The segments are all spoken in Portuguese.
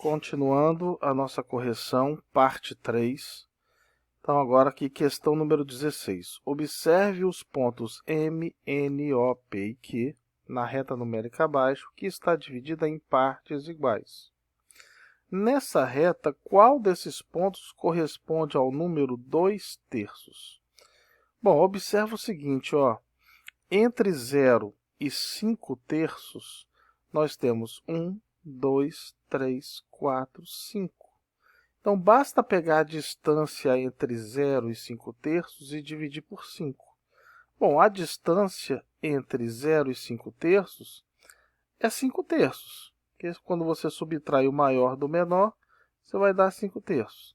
Continuando a nossa correção, parte 3. Então agora aqui, questão número 16. Observe os pontos M, N, O, P e Q na reta numérica abaixo, que está dividida em partes iguais. Nessa reta, qual desses pontos corresponde ao número 2/3? Bom, observa o seguinte, ó. Entre 0 e 5/3, nós temos 1, 2, 3, 4, 5. Então, basta pegar a distância entre 0 e 5/3 e dividir por 5. Bom, a distância entre 0 e 5/3 é 5/3. Que quando você subtrai o maior do menor, você vai dar 5/3.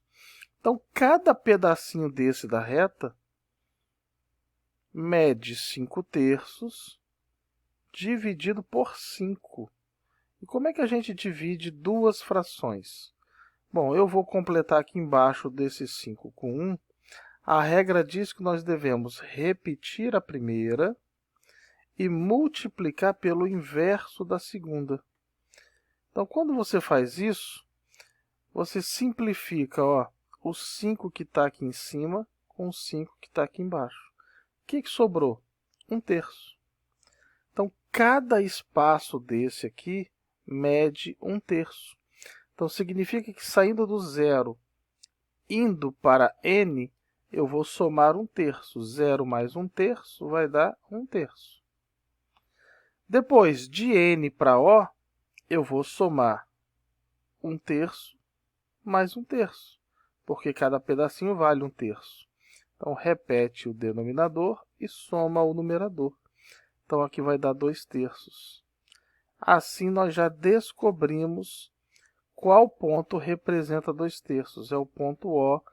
Então, cada pedacinho desse da reta mede 5/3 dividido por 5. E como é que a gente divide duas frações? Bom, eu vou completar aqui embaixo desses 5 com 1. A regra diz que nós devemos repetir a primeira e multiplicar pelo inverso da segunda. Então, quando você faz isso, você simplifica o 5 que está aqui em cima com o 5 que está aqui embaixo. O que sobrou? 1/3. Então, cada espaço desse aqui mede 1/3. Então, significa que saindo do 0, indo para n, eu vou somar 1/3. 0 mais 1/3 vai dar 1/3. Depois, de n para O, eu vou somar 1/3 mais 1/3, porque cada pedacinho vale 1/3. Então, repete o denominador e soma o numerador. Então, aqui vai dar 2/3. Assim, nós já descobrimos qual ponto representa 2/3. É o ponto O,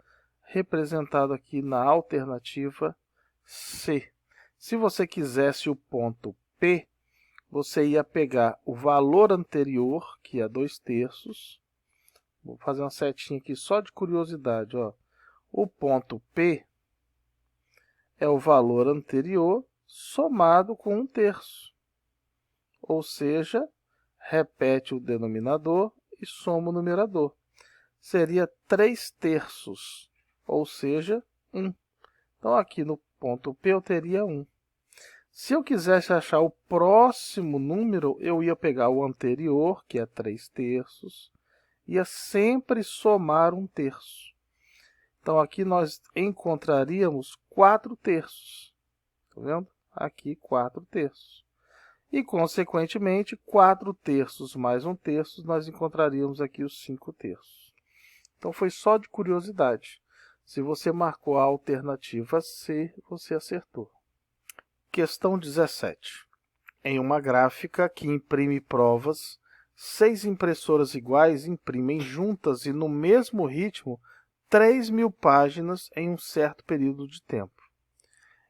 representado aqui na alternativa C. Se você quisesse o ponto P, você ia pegar o valor anterior, que é 2/3. Vou fazer uma setinha aqui só de curiosidade. O ponto P é o valor anterior somado com 1/3. Ou seja, repete o denominador e soma o numerador. Seria 3/3, ou seja, 1. Então, aqui no ponto P eu teria 1. Se eu quisesse achar o próximo número, eu ia pegar o anterior, que é 3/3, ia sempre somar 1/3. Então, aqui nós encontraríamos 4/3. Tá vendo? Aqui, 4/3. E, consequentemente, 4/3 mais 1/3, nós encontraríamos aqui os 5/3. Então, foi só de curiosidade. Se você marcou a alternativa C, você acertou. Questão 17. Em uma gráfica que imprime provas, 6 impressoras iguais imprimem juntas e no mesmo ritmo 3.000 páginas em um certo período de tempo.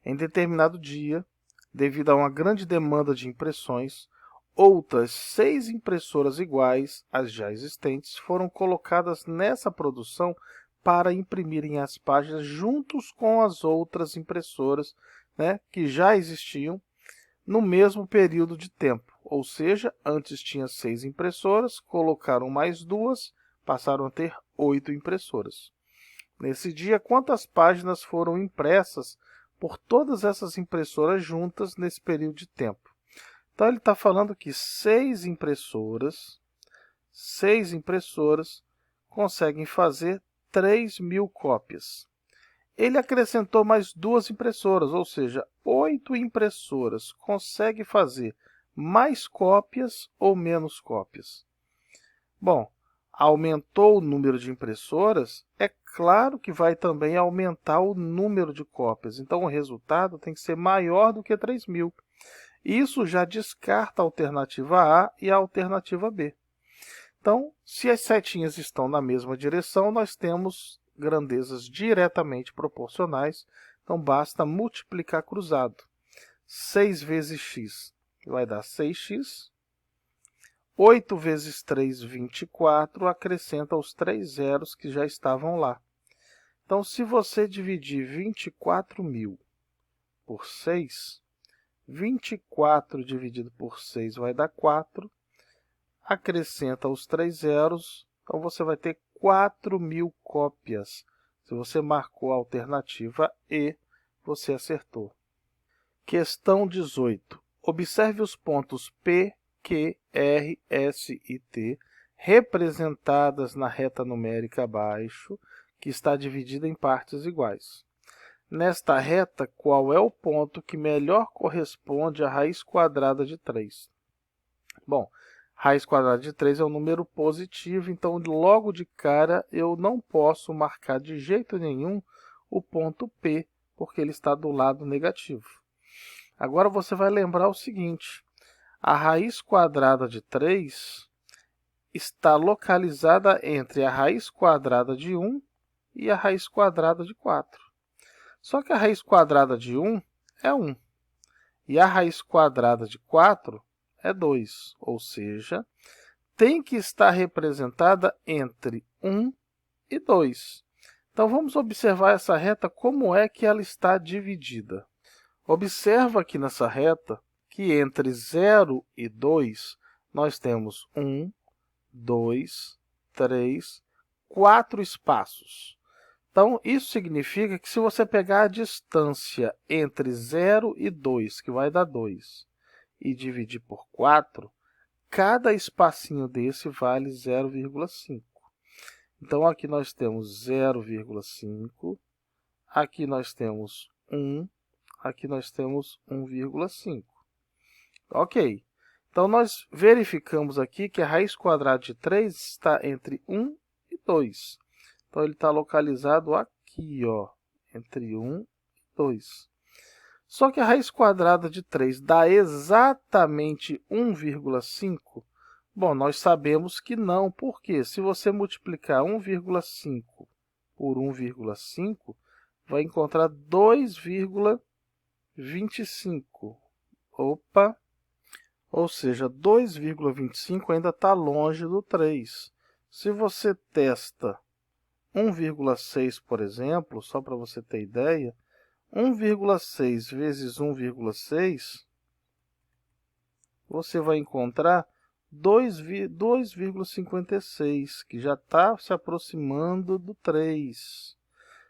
Em determinado dia, devido a uma grande demanda de impressões, outras 6 impressoras iguais às já existentes foram colocadas nessa produção para imprimirem as páginas juntos com as outras impressoras, que já existiam no mesmo período de tempo. Ou seja, antes tinha 6 impressoras, colocaram mais 2, passaram a ter 8 impressoras. Nesse dia, quantas páginas foram impressas por todas essas impressoras juntas nesse período de tempo? Então, ele está falando que 6 impressoras conseguem fazer 3.000 cópias. Ele acrescentou mais 2 impressoras, ou seja, 8 impressoras conseguem fazer mais cópias ou menos cópias? Bom, aumentou o número de impressoras, é claro que vai também aumentar o número de cópias. Então, o resultado tem que ser maior do que 3.000. Isso já descarta a alternativa A e a alternativa B. Então, se as setinhas estão na mesma direção, nós temos grandezas diretamente proporcionais. Então, basta multiplicar cruzado. 6 vezes x vai dar 6x. 8 vezes 3, 24, acrescenta os 3 zeros que já estavam lá. Então, se você dividir 24.000 por 6, 24 dividido por 6 vai dar 4. Acrescenta os 3 zeros, Então você vai ter 4.000 cópias. Se você marcou a alternativa E, você acertou. Questão 18. Observe os pontos P, Q, R, S e T representadas na reta numérica abaixo, que está dividida em partes iguais. Nesta reta, qual é o ponto que melhor corresponde à raiz quadrada de 3? Bom, raiz quadrada de 3 é um número positivo, então logo de cara eu não posso marcar de jeito nenhum o ponto P, porque ele está do lado negativo. Agora você vai lembrar o seguinte, a raiz quadrada de 3 está localizada entre a raiz quadrada de 1 e a raiz quadrada de 4. Só que a raiz quadrada de 1 é 1 e a raiz quadrada de 4 é 2, ou seja, tem que estar representada entre 1 e 2. Então vamos observar essa reta, como é que ela está dividida. Observa aqui nessa reta que entre 0 e 2 nós temos 1, 2, 3, 4 espaços. Então, isso significa que se você pegar a distância entre 0 e 2, que vai dar 2, e dividir por 4, cada espacinho desse vale 0,5. Então, aqui nós temos 0,5, aqui nós temos 1, aqui nós temos 1,5. Ok. Então, nós verificamos aqui que a raiz quadrada de 3 está entre 1 e 2. Então, ele está localizado aqui, ó, entre 1 e 2. Só que a raiz quadrada de 3 dá exatamente 1,5? Bom, nós sabemos que não, porque se você multiplicar 1,5 por 1,5, vai encontrar 2,25. Opa! Ou seja, 2,25 ainda está longe do 3. Se você testa 1,6, por exemplo, só para você ter ideia, 1,6 vezes 1,6, você vai encontrar 2,56, que já está se aproximando do 3.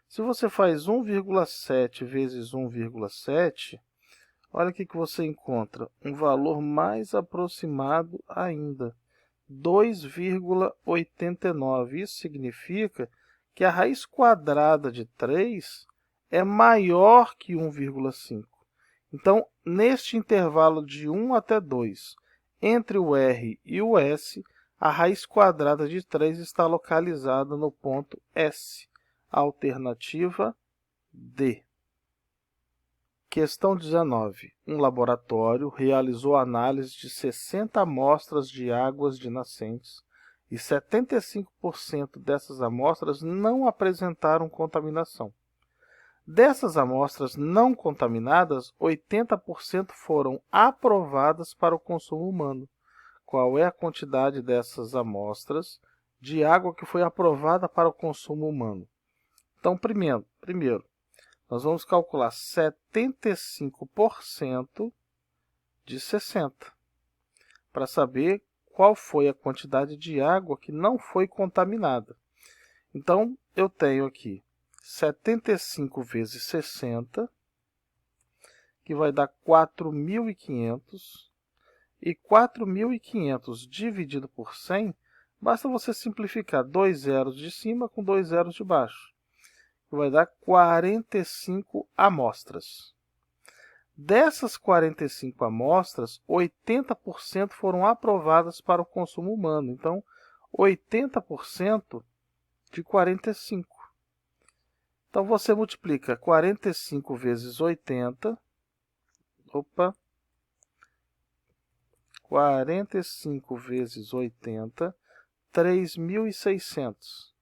Se você faz 1,7 vezes 1,7, olha o que você encontra, um valor mais aproximado ainda, 2,89. Isso significa que a raiz quadrada de 3 é maior que 1,5. Então, neste intervalo de 1 até 2, entre o R e o S, a raiz quadrada de 3 está localizada no ponto S. Alternativa D. Questão 19. Um laboratório realizou análise de 60 amostras de águas de nascentes e 75% dessas amostras não apresentaram contaminação. Dessas amostras não contaminadas, 80% foram aprovadas para o consumo humano. Qual é a quantidade dessas amostras de água que foi aprovada para o consumo humano? Então, primeiro, nós vamos calcular 75% de 60, para saber qual foi a quantidade de água que não foi contaminada. Então, eu tenho aqui 75 vezes 60, que vai dar 4.500, e 4.500 dividido por 100, basta você simplificar 2 zeros de cima com 2 zeros de baixo, que vai dar 45 amostras. Dessas 45 amostras, 80% foram aprovadas para o consumo humano. Então, 80% de 45. Então, você multiplica 45 vezes 80. 45 vezes 80, 3.600.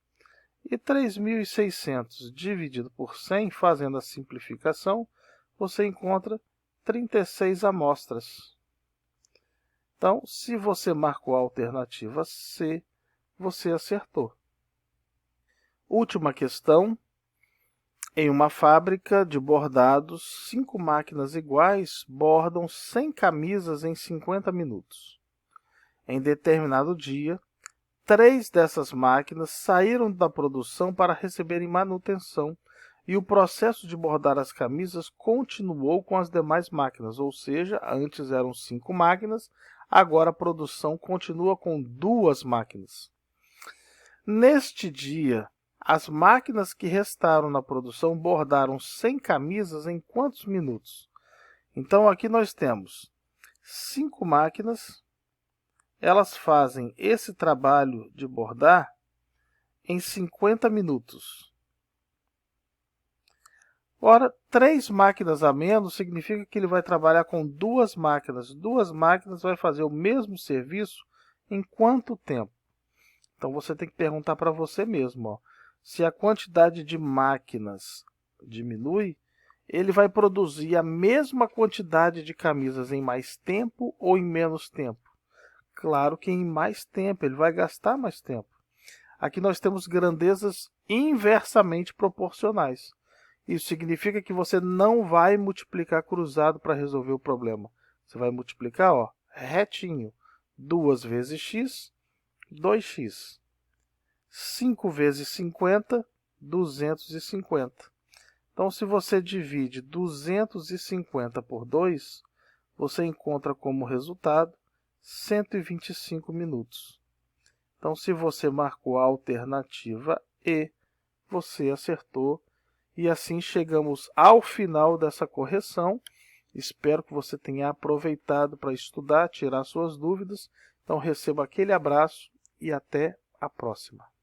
E 3.600 dividido por 100, fazendo a simplificação, você encontra 36 amostras. Então, se você marcou a alternativa C, você acertou. Última questão. Em uma fábrica de bordados, 5 máquinas iguais bordam 100 camisas em 50 minutos. Em determinado dia, 3 dessas máquinas saíram da produção para receberem manutenção e o processo de bordar as camisas continuou com as demais máquinas, ou seja, antes eram 5 máquinas, agora a produção continua com 2 máquinas. Neste dia, as máquinas que restaram na produção bordaram 100 camisas em quantos minutos? Então aqui nós temos 5 máquinas, elas fazem esse trabalho de bordar em 50 minutos. Ora, 3 máquinas a menos significa que ele vai trabalhar com 2 máquinas. 2 máquinas vai fazer o mesmo serviço em quanto tempo? Então você tem que perguntar para você mesmo, ó, se a quantidade de máquinas diminui, ele vai produzir a mesma quantidade de camisas em mais tempo ou em menos tempo? Claro que em mais tempo, ele vai gastar mais tempo. Aqui nós temos grandezas inversamente proporcionais. Isso significa que você não vai multiplicar cruzado para resolver o problema. Você vai multiplicar, ó, retinho. 2 vezes x, 2x. 5 vezes 50, 250. Então, se você divide 250 por 2, você encontra como resultado 125 minutos. Então, se você marcou a alternativa E, você acertou. E assim chegamos ao final dessa correção. Espero que você tenha aproveitado para estudar, tirar suas dúvidas. Então, receba aquele abraço e até a próxima.